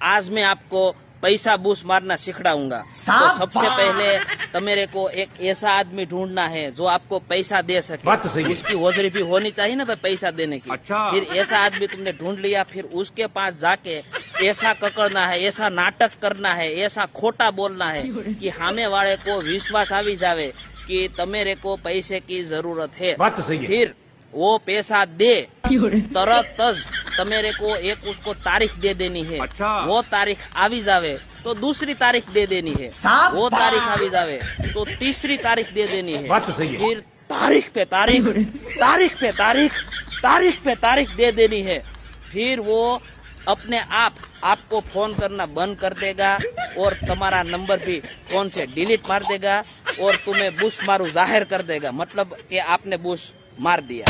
आज मैं आपको पैसा बूस मारना सिखलाऊंगा। तो सबसे पहले मेरे को एक ऐसा आदमी ढूंढना है जो आपको पैसा दे सके। बात तो सही है। उसकी हौजरी भी होनी चाहिए ना भाई पैसा देने की। अच्छा। फिर ऐसा आदमी तुमने ढूंढ लिया, फिर उसके पास जाके ऐसा ककड़ना है, ऐसा नाटक करना है, ऐसा खोटा बोलना है कि सामने वाले को विश्वास आवी जावे कि तमेरे को पैसे की जरूरत है। बात तो सही है। फिर वो पैसा दे तरत तमेरे को एक उसको तारीख दे देनी है। अच्छा। वो तारीख आवी जावे तो दूसरी तारीख दे देनी है। वो तारीख आवी जावे तो तीसरी तारीख दे देनी है। बात तो सही है। फिर तारीख पे तारीख, तारीख पे तारीख, तारीख पे तारीख दे देनी है। फिर वो अपने आप आपको फोन करना बंद कर देगा और तुम्हारा नंबर भी फोन से डिलीट मार देगा और तुम्हें बुश मारू जाहिर कर देगा, मतलब कि आपने बुश मार दिया।